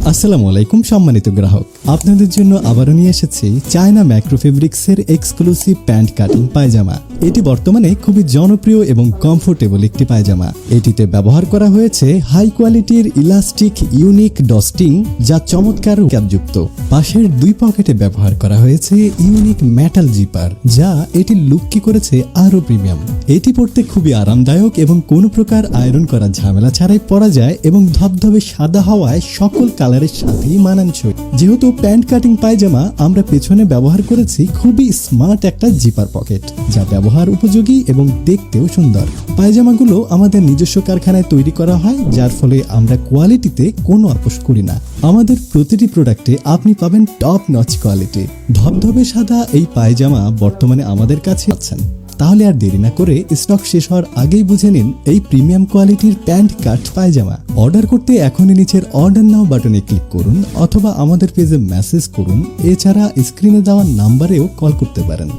আসসালামু আলাইকুম সম্মানিত গ্রাহক, আপনাদের জন্য আবারও নিয়ে এসেছি চায়না ম্যাক্রো ফেব্রিক্সের এক্সক্লুসিভ প্যান্ট কাটিং পায়জামা। এটি বর্তমানে খুবই জনপ্রিয় এবং কমফোর্টেবল একটি পায়জামা। এটিতে ব্যবহার করা হয়েছে হাই কোয়ালিটির ইলাস্টিক ইউনিক ডস্টিং, যা চমৎকার ক্যাপযুক্ত। পাশের দুই পকেটে ব্যবহার করা হয়েছে ইউনিক মেটাল জিপার, যা এটির লুককে করেছে আরো প্রিমিয়াম। এটি পরতে খুবই আরামদায়ক এবং কোনো প্রকার আয়রন করার ঝামেলা ছাড়াই পরা যায় এবং ধবধবে সাদা হওয়ায় সকল কালারের সাথেই মানানসই। যেহেতু প্যান্ট কাটিং পায়জামা, আমরা পেছনে ব্যবহার করেছি খুবই স্মার্ট একটা জিপার পকেট, যা ব্যবহার উপযোগী এবং দেখতেও সুন্দর। পায়জামাগুলো আমাদের নিজস্ব কারখানায় তৈরি করা হয়, যার ফলে আমরা কোয়ালিটিতে কোনো আপোষ করি না। আমাদের প্রতিটি প্রোডাক্টে আপনি পাবেন টপ নচ কোয়ালিটি। ধবধবে সাদা এই পায়জামা বর্তমানে আমাদের কাছে আছেন। তাহলে আর দেরি না করে স্টক শেষ হওয়ার আগেই বুঝে নিন এই প্রিমিয়াম কোয়ালিটির প্যান্ট কাট পায়জামা। অর্ডার করতে এখনই নিচের অর্ডার নাও বাটনে ক্লিক করুন অথবা আমাদের পেজে মেসেজ করুন। এছাড়া স্ক্রিনে দেওয়া নাম্বারেও কল করতে পারেন।